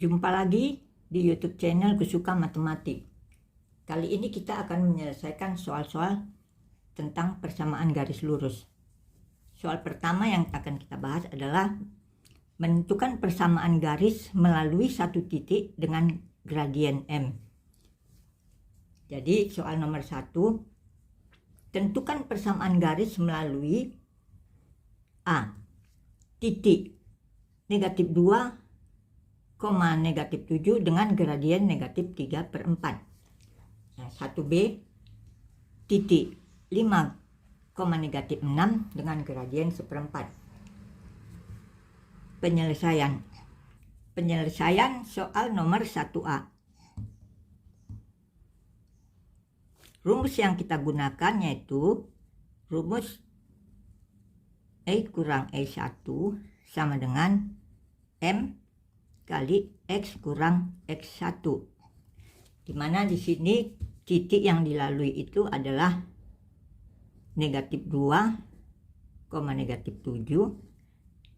Jumpa lagi di YouTube channel Kusuka Matematik. Kali ini kita akan menyelesaikan soal-soal tentang persamaan garis lurus. Soal pertama yang akan kita bahas adalah menentukan persamaan garis melalui satu titik dengan gradien M. Jadi soal nomor 1, tentukan persamaan garis melalui A. Titik negatif 2, negatif 7 dengan gradien negatif 3/4. Yang 1B, titik 5, negatif 6 dengan gradien 1/4. Penyelesaian soal nomor 1A. Rumus yang kita gunakan yaitu rumus E kurang E1 sama dengan M kali X kurang X1, dimana di sini titik yang dilalui itu adalah negatif 2, negatif 7.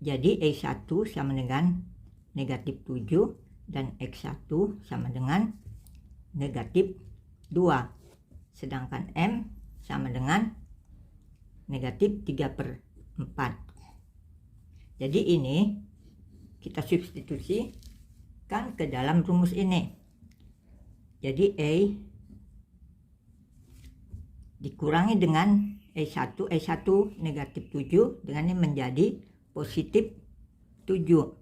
Jadi E1 sama dengan negatif 7 dan X1 sama dengan negatif 2, sedangkan M sama dengan negatif 3/4. Jadi ini kita substitusikan ke dalam rumus ini. Jadi E dikurangi dengan E1 negatif 7 dengan ini menjadi positif 7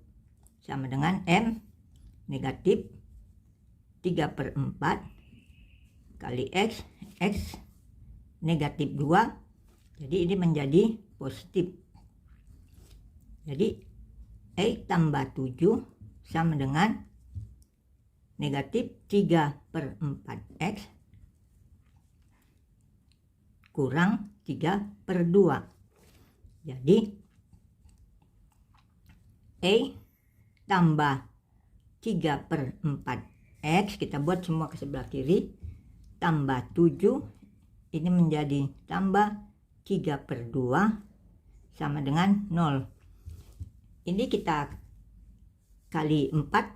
sama dengan M negatif 3/4 kali X negatif 2. Jadi ini menjadi positif. Jadi E tambah 7 sama dengan negatif 3/4X kurang 3/2. Jadi E tambah 3/4X, kita buat semua ke sebelah kiri, tambah 7, ini menjadi tambah 3/2 sama dengan 0. Ini kita kali 4,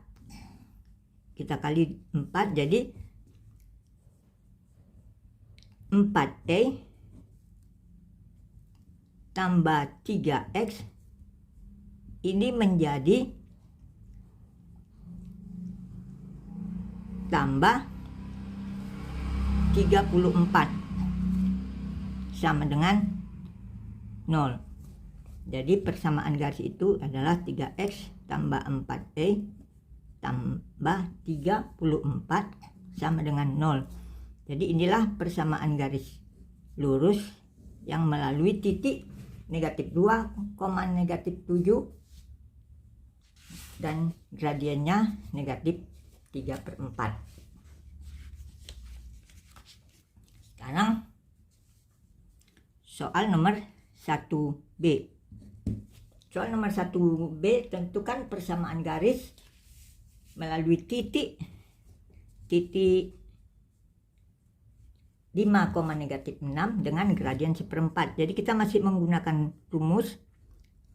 jadi 4E tambah 3X ini menjadi tambah 34 sama dengan 0. Jadi persamaan garis itu adalah 3X tambah 4E tambah 34 sama dengan 0. Jadi inilah persamaan garis lurus yang melalui titik negatif 2, negatif 7 dan gradiennya negatif 3/4. Sekarang soal nomor 1B. Soal nomor 1B, tentukan persamaan garis melalui titik 5, negatif 6 dengan gradien 1/4. Jadi kita masih menggunakan rumus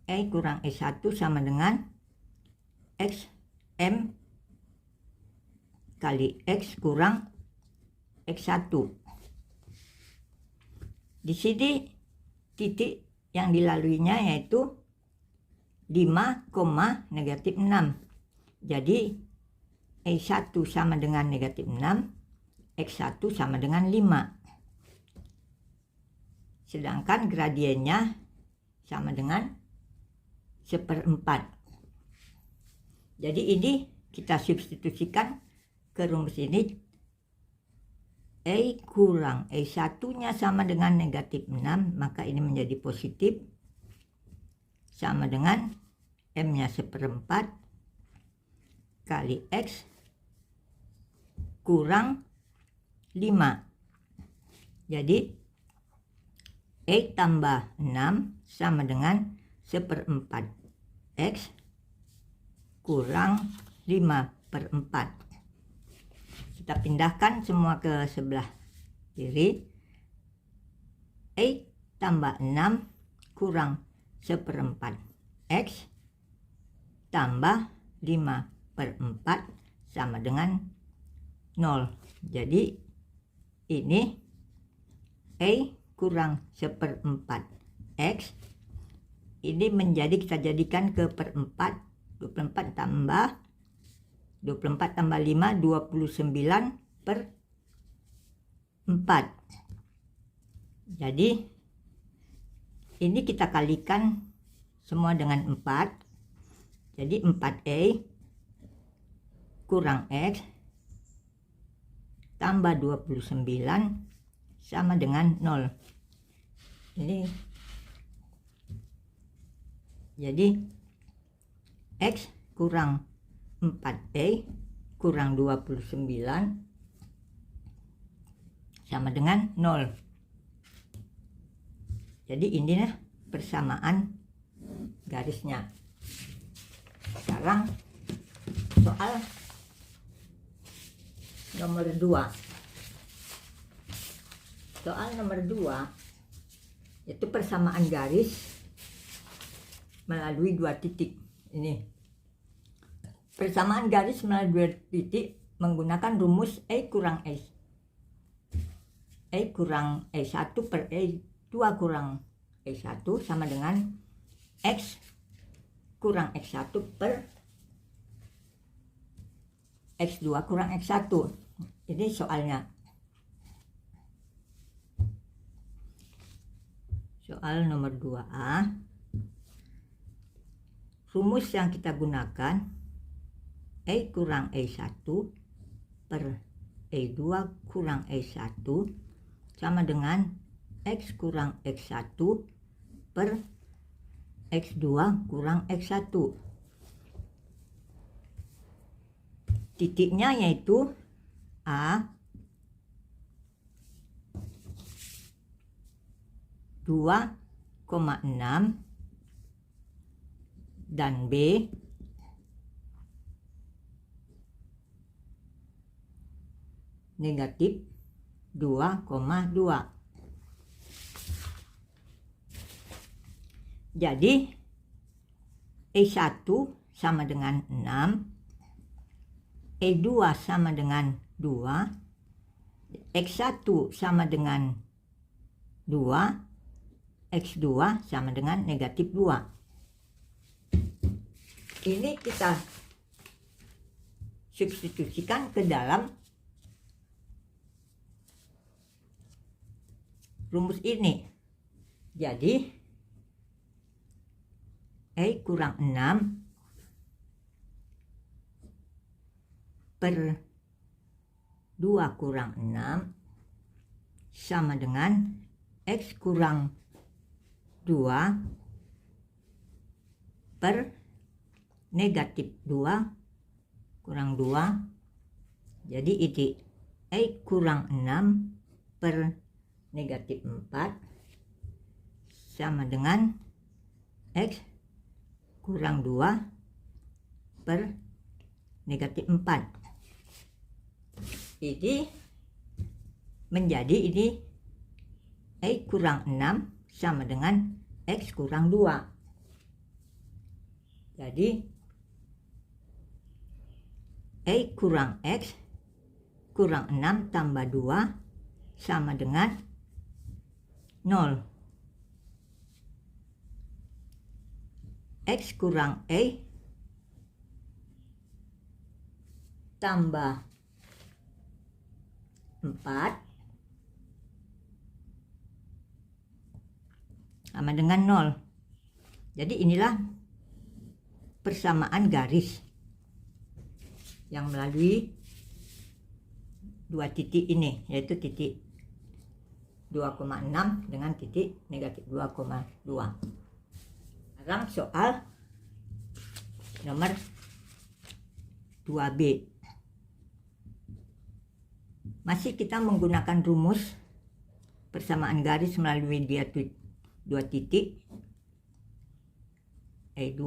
E kurang E1 sama dengan XM kali X kurang X1. Di sini titik yang dilaluinya yaitu 5, negatif 6. Jadi E1 sama dengan negatif 6, X1 sama dengan 5. Sedangkan gradiennya sama dengan 1/4. Jadi ini kita substitusikan ke rumus ini. E kurang E1 nya sama dengan negatif 6, maka ini menjadi positif sama dengan M nya 1/4 kali X kurang 5. Jadi E tambah 6 sama dengan 1/4 X kurang 5/4. Kita pindahkan semua ke sebelah kiri. E tambah 6 kurang 1/4 X tambah 5/4 per 4 sama dengan 0. Jadi ini E kurang 1/4 X. Ini kita jadikan ke per 4. 24 tambah 5, 29 per 4. Jadi ini kita kalikan semua dengan 4. Jadi 4E kurang X tambah 29 sama dengan 0. Ini jadi X kurang 4E kurang 29 sama dengan 0. Jadi inilah persamaan garisnya. Sekarang soal nomor 2. Soal nomor 2 yaitu persamaan garis melalui 2 titik. Ini persamaan garis melalui 2 titik menggunakan rumus E kurang E1 per E2 kurang E1 sama dengan X kurang X1 per X2 kurang X1. Ini soalnya. Soal nomor 2A. Rumus yang kita gunakan E kurang E1 per E2 kurang E1 sama dengan X kurang X1 per X2 kurang X1. Titiknya yaitu A 2,6 dan B negatif 2,2. Jadi E1 sama dengan 6, E2 sama dengan 2, X1 sama dengan 2, X2 sama dengan negatif 2. Ini kita substitusikan ke dalam rumus ini. Jadi E kurang 6 per 2 kurang 6 sama dengan X kurang 2 per negatif 2 kurang 2. Jadi ini E kurang 6 per negatif 4 sama dengan X kurang 2 per negatif 4. Ini menjadi ini E kurang 6 sama dengan X kurang 2. Jadi E kurang X kurang 6 tambah 2 sama dengan 0. X kurang E tambah 4 sama dengan 0. Jadi inilah persamaan garis yang melalui 2 titik ini, yaitu titik 2,6 dengan titik negatif 2,2. Sekarang soal nomor 2B. Masih kita menggunakan rumus persamaan garis melalui 2 titik. E2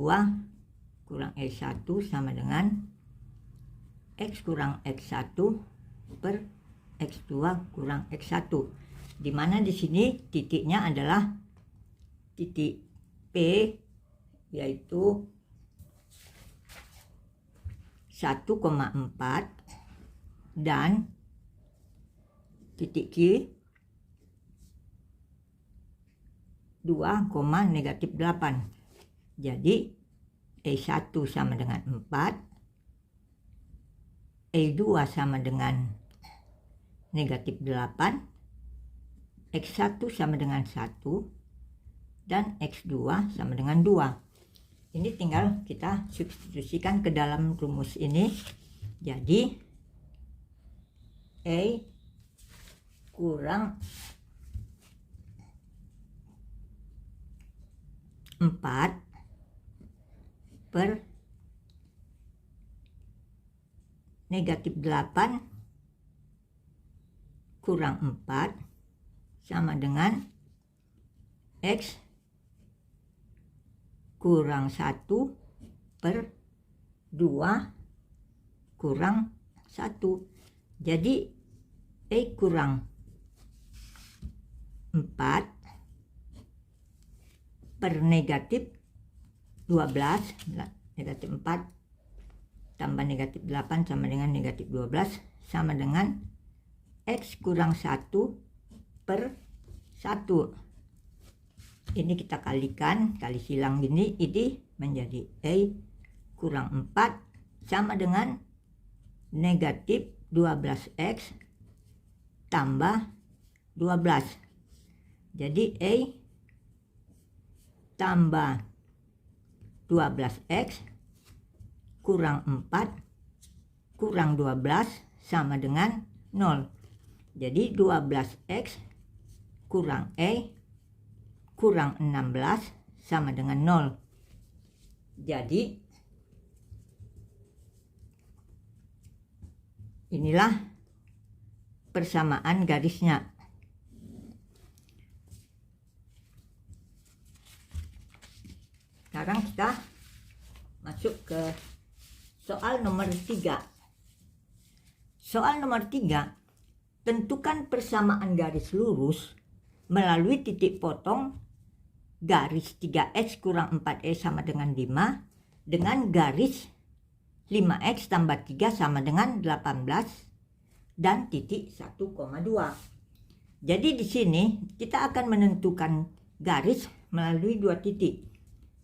kurang E1 sama dengan X kurang X1 per X2 kurang X1. Di mana di sini titiknya adalah titik P, yaitu 1 1,4 dan titik Q 2, negatif 8. Jadi E1 sama dengan 4, E2 sama dengan negatif 8, X1 sama dengan 1, dan X2 sama dengan 2. Ini tinggal kita substitusikan ke dalam rumus ini. Jadi E kurang 4 per negatif 8 kurang 4 sama dengan X kurang 1 per 2 kurang 1. Jadi E kurang 4 per negatif 12, negatif 4 tambah negatif 8 sama dengan negatif 12 sama dengan X kurang 1 per 1. Ini kita kalikan, kali silang gini, ini menjadi E kurang 4 sama dengan negatif 12X tambah 12. Jadi E tambah 12X kurang 4 kurang 12 sama dengan 0. Jadi 12X kurang E kurang 16 sama dengan 0. Jadi inilah persamaan garisnya. Sekarang kita masuk ke soal nomor 3. Soal nomor 3, tentukan persamaan garis lurus melalui titik potong garis 3X kurang 4E sama dengan 5 dengan garis 5X tambah 3 sama dengan 18 dan titik 1,2. Jadi di sini kita akan menentukan garis melalui dua titik.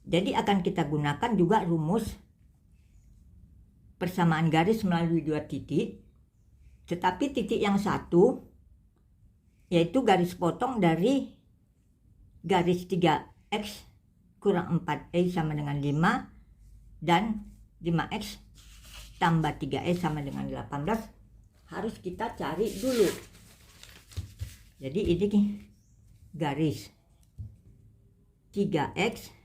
Jadi akan kita gunakan juga rumus persamaan garis melalui dua titik. Tetapi titik yang satu yaitu garis potong dari garis 3X kurang 4E sama dengan 5 dan 5X tambah 3E sama dengan 18 harus kita cari dulu. Jadi ini garis 3X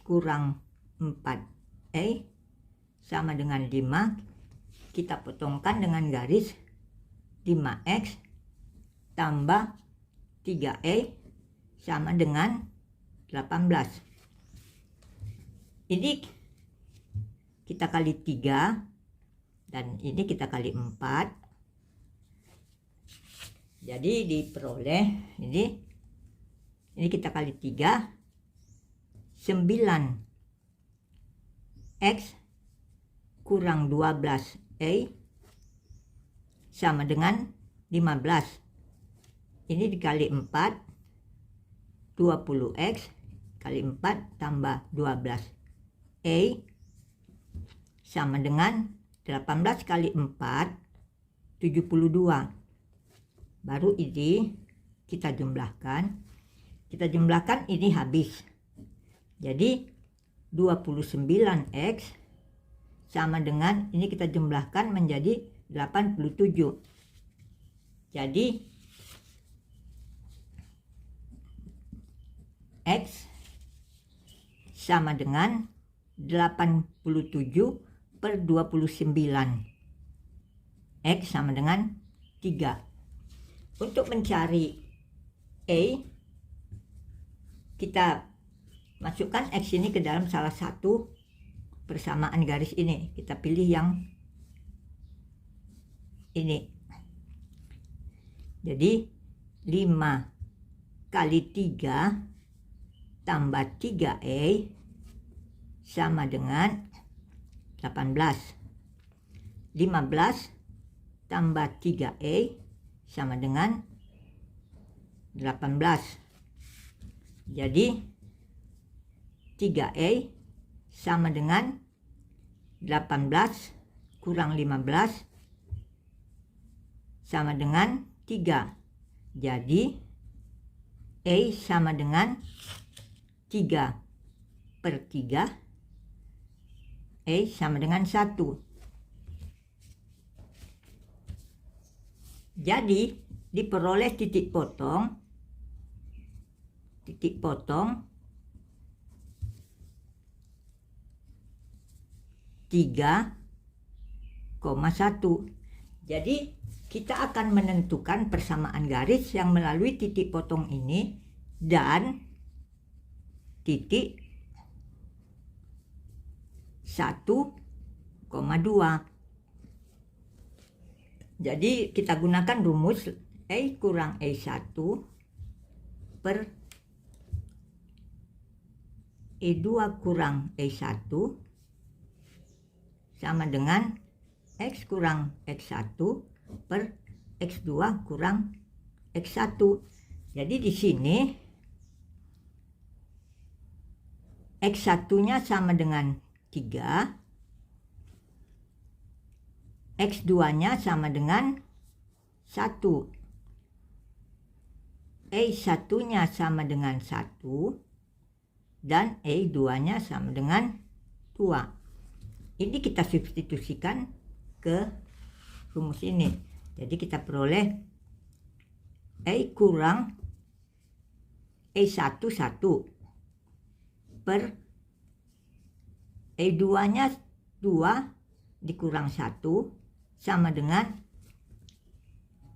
kurang 4E sama dengan 5, kita potongkan dengan garis 5X tambah 3E sama dengan 18. Ini kita kali 3 dan ini kita kali 4. Jadi diperoleh ini kita kali 3, 9X kurang 12E sama dengan 15. Ini dikali 4, 20X kali 4 tambah 12E sama dengan 18 kali 4, 72. Baru ini kita jumlahkan. Kita jumlahkan ini habis. Jadi 29X sama dengan ini kita jumlahkan menjadi 87. Jadi X sama dengan 87 per 29. X sama dengan 3. Untuk mencari E, kita masukkan X ini ke dalam salah satu persamaan garis ini. Kita pilih yang ini. Jadi 5 kali 3 tambah 3E sama dengan 18. 15 tambah 3E sama dengan 18. Jadi 3E sama dengan 18 kurang 15 sama dengan 3. Jadi E sama dengan 3/3. E sama dengan 1. Jadi diperoleh titik potong 3,1. Jadi kita akan menentukan persamaan garis yang melalui titik potong ini dan titik 1,2. Jadi kita gunakan rumus E kurang E1 per E2 kurang E1 sama dengan X kurang X1 per X2 kurang X1. Jadi di sini X1-nya sama dengan 3, X2-nya sama dengan 1, E1-nya sama dengan 1, dan E2-nya sama dengan 2. Ini kita substitusikan ke rumus ini. Jadi kita peroleh E kurang E1 1 per E2-nya 2 dikurang 1 sama dengan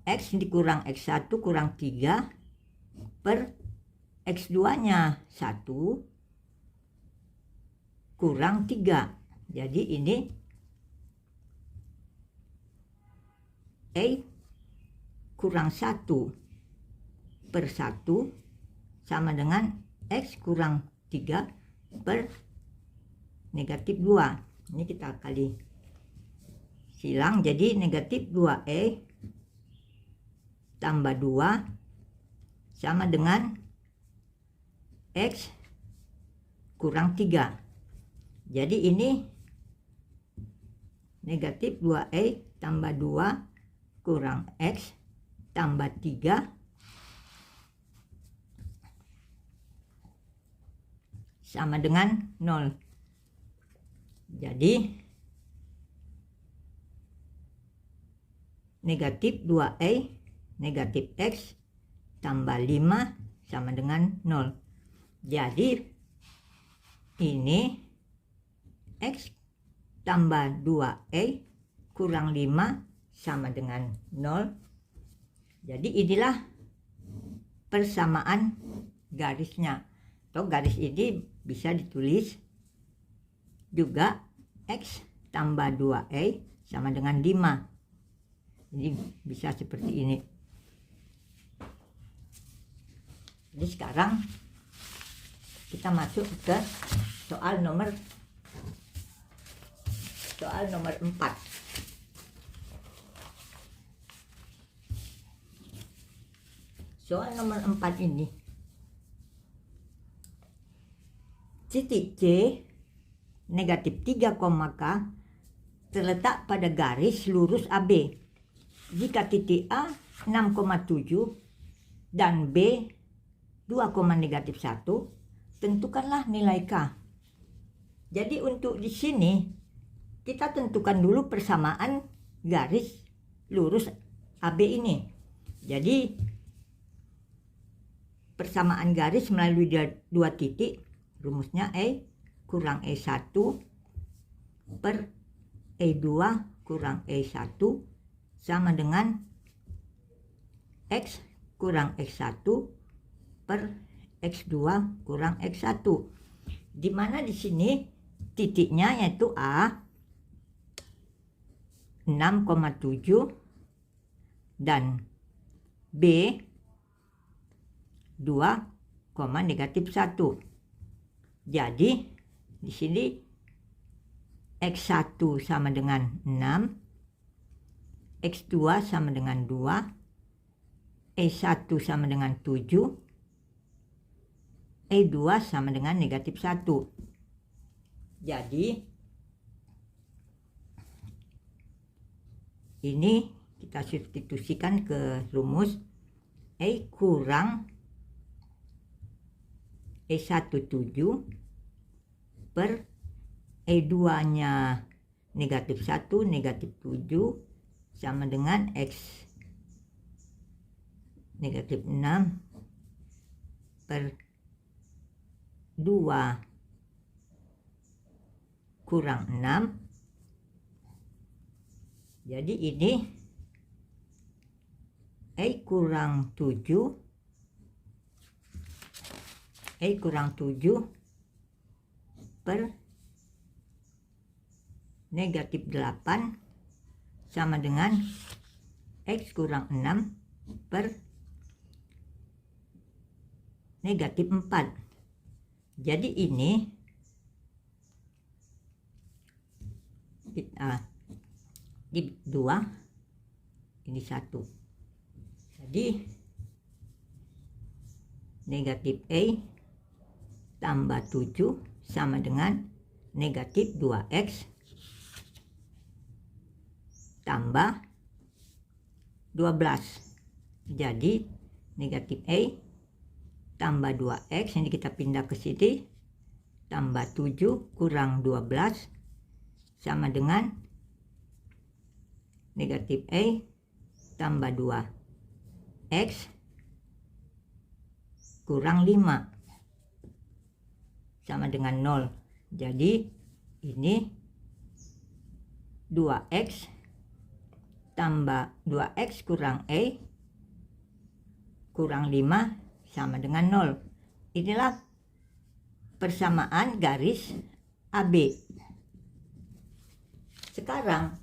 X dikurang X1 kurang 3 per X2-nya 1 kurang 3. Jadi ini E kurang 1 per 1 sama dengan X kurang 3 per negatif 2. Ini kita kali silang, jadi negatif 2E tambah 2 sama dengan X kurang 3. Jadi ini negatif 2E tambah 2 kurang X tambah 3 sama dengan 0. Jadi negatif 2E negatif X tambah 5 sama dengan 0. Jadi ini X tambah 2E kurang 5 sama dengan 0. Jadi inilah persamaan garisnya. Atau garis ini bisa ditulis juga X tambah 2E sama dengan 5. Jadi bisa seperti ini. Jadi sekarang kita masuk ke soal nomor 4. Soal nomor 4 ini, titik C negatif 3, K terletak pada garis lurus AB. Jika titik A 6,7 dan B 2,-1, tentukanlah nilai K. Jadi untuk di sini kita tentukan dulu persamaan garis lurus AB ini. Jadi persamaan garis melalui dua titik, rumusnya E kurang E1 per E2 kurang E1 sama dengan X kurang X1 per X2 kurang X1. Di mana di sini titiknya yaitu A 6,7 dan B 2,-1. Jadi di sini X1 sama dengan 6, X2 sama dengan 2, E1 sama dengan 7, E2 sama dengan negatif 1. Jadi ini kita substitusikan ke rumus E kurang E1 7 per E2 nya negatif 1 negatif 7 sama dengan X negatif 6 per 2 kurang 6. Jadi ini E kurang 7 per negatif 8 sama dengan X kurang 6 per negatif 4. Jadi ini kita di 2 ini 1. Jadi negatif E tambah 7 sama dengan negatif 2X tambah 12. Jadi negatif E tambah 2X, ini kita pindah ke sini, tambah 7 kurang 12 sama dengan negatif E tambah 2X kurang 5 sama dengan 0. Jadi ini 2X tambah 2X kurang E kurang 5 sama dengan 0. Inilah persamaan garis AB. Sekarang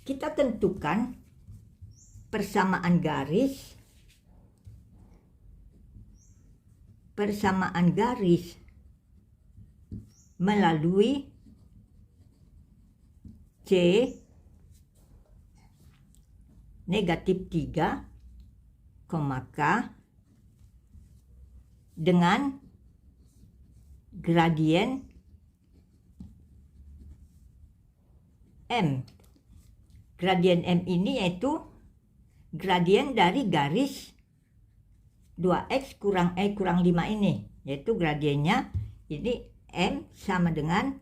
kita tentukan persamaan garis melalui C negatif 3, K dengan gradien M. Gradien M ini yaitu gradien dari garis 2X kurang E kurang 5 ini, yaitu gradiennya ini M sama dengan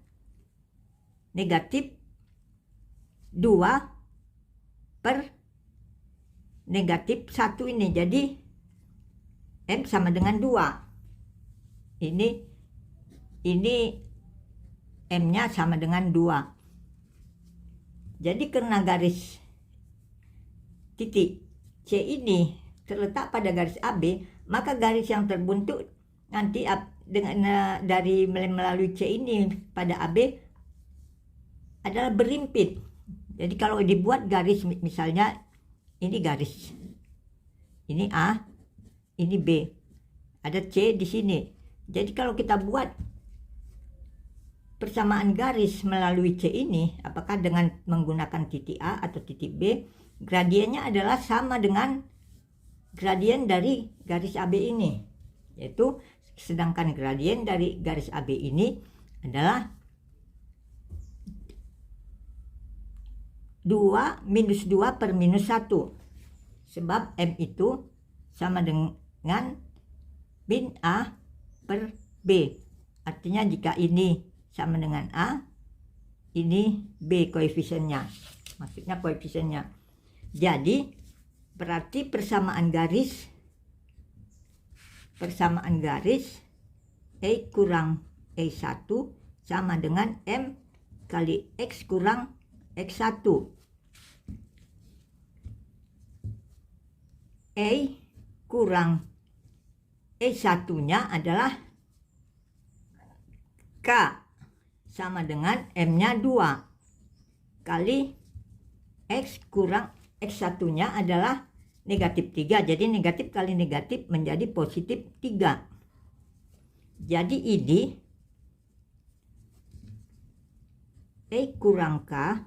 negatif 2 per negatif 1 ini. Jadi M sama dengan 2. Ini M-nya sama dengan 2. Jadi karena garis titik C ini terletak pada garis AB, maka garis yang terbentuk nanti dengan dari melalui C ini pada AB adalah berimpit. Jadi kalau dibuat garis, misalnya ini garis, ini A, ini B, ada C di sini. Jadi kalau kita buat persamaan garis melalui C ini, apakah dengan menggunakan titik A atau titik B, gradiennya adalah sama dengan gradien dari garis AB ini, yaitu sedangkan gradien dari garis AB ini adalah 2 minus 2 per minus 1, sebab M itu sama dengan min A per B. Artinya jika ini sama dengan A, ini B koefisiennya, maksudnya koefisiennya. Jadi berarti persamaan garis E kurang E1 sama dengan M kali X kurang X1. E kurang E1-nya adalah K sama dengan M-nya 2 kali X kurang X1-nya adalah negatif 3. Jadi negatif kali negatif menjadi positif 3. Jadi ini E kurang K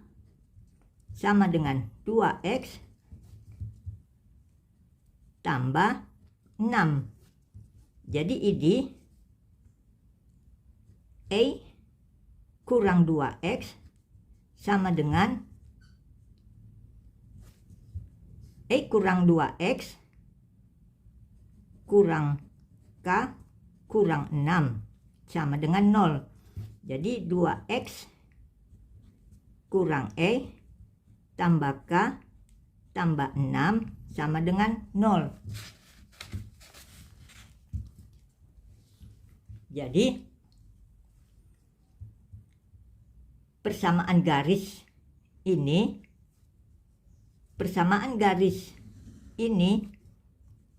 sama dengan 2X tambah 6. Jadi ini E kurang 2X sama dengan E kurang 2X kurang K kurang 6 sama dengan 0. Jadi 2X kurang E tambah K tambah 6 sama dengan 0. Jadi persamaan garis ini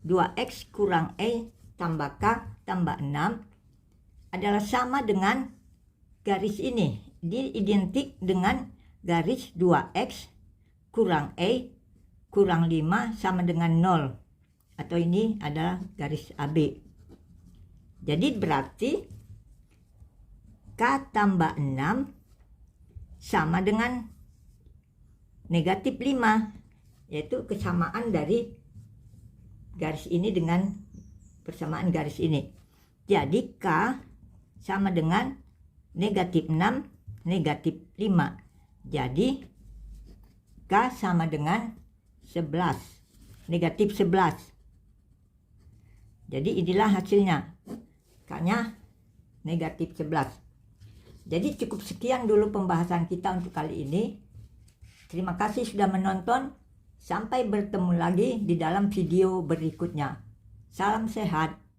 2X kurang E tambah K tambah 6 adalah sama dengan garis ini. Dia identik dengan garis 2X kurang E kurang 5 sama dengan 0. Atau ini adalah garis AB. Jadi berarti K tambah 6 sama dengan negatif 5. Yaitu kesamaan dari garis ini dengan persamaan garis ini. Jadi K sama dengan negatif 6 negatif 5. Jadi K sama dengan 11, negatif 11. Jadi inilah hasilnya, K-nya negatif 11. Jadi cukup sekian dulu pembahasan kita untuk kali ini. Terima kasih sudah menonton. Sampai bertemu lagi di dalam video berikutnya. Salam sehat.